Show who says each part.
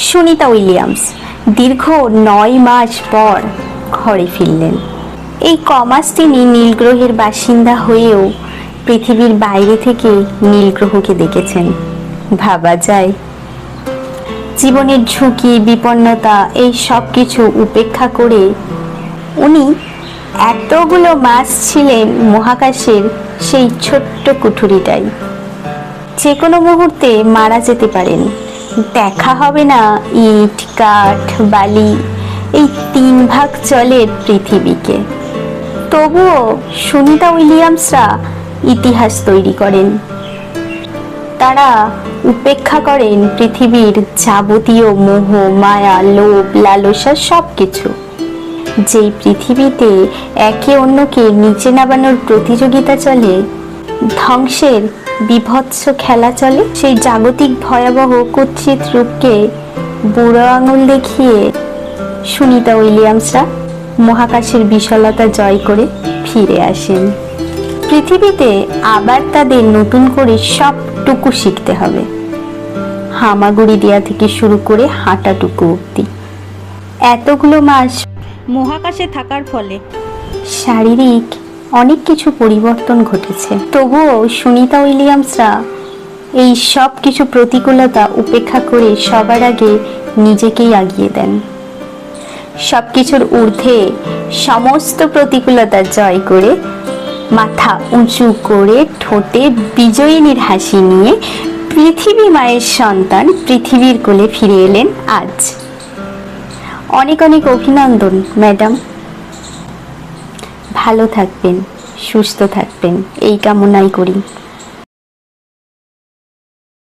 Speaker 1: Sunita Williams দীর্ঘ 9 মাস পর ঘরে ফিরলেন। এই কমাস তিনি নীলগ্রহের বাসিন্দা হয়েও পৃথিবীর বাইরে থেকে নীলগ্রহকে দেখেছেন। ভাবা যায়, জীবনের ঝুঁকি, বিপন্নতা এই সব কিছু উপেক্ষা করে উনি এতগুলো মাস ছিলেন মহাকাশের সেই ছোট্ট কুঠুরিটাই। যে কোনো মুহূর্তে মারা যেতে পারেন। দেখা হবে না ইট, কাঠ, বালি এই 3 ভাগ জলের পৃথিবীকে। তবুও সুনিতা উইলিয়ামসরা ইতিহাস তৈরি করেন। তারা উপেক্ষা করেন পৃথিবীর যাবতীয় মোহ, মায়া, লোভ, লালসা সব কিছু। যেই পৃথিবীতে একে অন্যকে নিচে নামানোর প্রতিযোগিতা চলে, ধ্বংসের বিভৎস খেলা চলে, সেই জাগতিক ভয়াবহ কুৎসিত রূপকে বুড়ো আঙুল দেখিয়ে সুনিতা উইলিয়ামসরা মহাকাশের বিশালতা জয় করে ফিরে আসেন। পৃথিবীতে আবার তাদের নতুন করে সবটুকু শিখতে হবে, হামাগুড়ি দেওয়া থেকে শুরু করে হাঁটাটুকু অবধি। এতগুলো মাস মহাকাশে থাকার ফলে শারীরিক অনেক কিছু পরিবর্তন ঘটেছে। তবুও সুনিতা উইলিয়ামসরা এই সব কিছু প্রতিকূলতা উপেক্ষা করে সবার আগে নিজেকেই আগিয়ে দেন। সব কিছুর ঊর্ধ্বে সমস্ত প্রতিকূলতা জয় করে মাথা উঁচু করে ঠোঁটে বিজয়িনীর হাসি নিয়ে পৃথিবী মায়ের সন্তান পৃথিবীর কোলে ফিরে এলেন আজ। অনেক অনেক অভিনন্দন ম্যাডাম। ভালো থাকবেন, সুস্থ থাকবেন এই কামনাই করি।